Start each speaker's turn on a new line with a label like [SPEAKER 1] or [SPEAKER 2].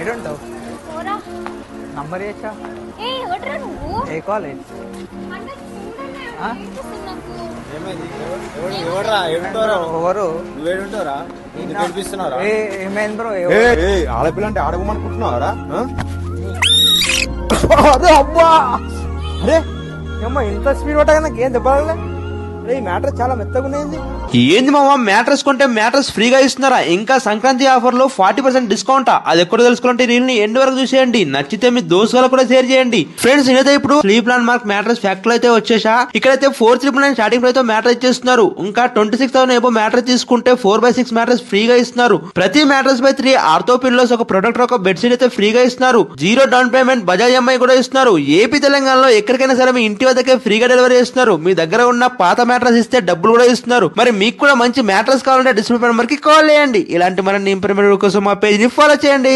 [SPEAKER 1] ఏడుంటావు?
[SPEAKER 2] పోరా.
[SPEAKER 1] నంబర్ చేసా
[SPEAKER 2] ఏ ఎవడ్రా నువ్వు?
[SPEAKER 1] ఏ కాలేజ్?
[SPEAKER 2] అంటే చూడనే
[SPEAKER 1] ఆ?
[SPEAKER 2] ఏడుస్తుంది నాకు.
[SPEAKER 1] ఎవరు?
[SPEAKER 3] నువ్వేడుంటారా ఏడిపిస్తున్నారా?
[SPEAKER 1] ఏమైంది బ్రో?
[SPEAKER 3] ఆడపిల్ల అంటే ఆడమనుకుంటున్నావరా?
[SPEAKER 1] అరే అబ్బా, అరే ఏమ్మా ఇంత స్పీడ్ పట్టగా నాకు ఏం దెబ్బలే. అరే ఈ మ్యాటర్ చాలా మెత్తగా ఉన్నది.
[SPEAKER 4] ఏంది మామ మ్యాట్రస్ కొంటే మ్యాట్రస్ ఫ్రీగా ఇస్తున్నారా? ఇంకా సంక్రాంతి ఆఫర్ లో 40% డిస్కౌంట్. అది ఎక్కడ తెలుసుకోవాలంటే రీల్ని ఎండ్ వరకు చూసేయండి. నచ్చితే మీ దోస్తులకు కూడా షేర్ చేయండి. ఫ్రెండ్స్ నేనైతే ఇప్పుడు sleep land mark mattress factory అయితే వచ్చేసా. ఇక్కడైతే 4,999 స్టార్టింగ్ ప్రైస్ తో మ్యాట్రస్ ఇచ్చేస్తున్నారు. ఇంకా 26,000 ఏబో మ్యాట్రస్ తీసుకుంటే 4/6 మ్యాట్రస్ ఫ్రీగా ఇస్తున్నారు. ప్రతి మ్యాట్రస్ పై 3 ఆర్థో పిల్లోస్, ఒక ప్రొడక్ట్, ఒక బెడ్షీట్ అయితే ఫ్రీగా ఇస్తున్నారు. 0 డౌన్ పేమెంట్ బజాజ్ EMI కూడా ఇస్తున్నారు. ఏపీ తెలంగాణలో ఎక్కడికైనా సరే మీ ఇంటి వద్దకే ఫ్రీగా డెలివరీ చేస్తున్నారు. మీ దగ్గర ఉన్న పాత మ్యాట్రస్ ఇస్తే డబ్బులు కూడా ఇస్తున్నారు. మరి మీకు కూడా మంచి మ్యాట్రస్ కావాలంటే డిస్ప్లే నెంబర్ కి కాల్ చేయండి. ఇలాంటి మరిన్ని ఇంప్రూవ్మెంట్ కోసం మా పేజ్ ని ఫాలో చేయండి.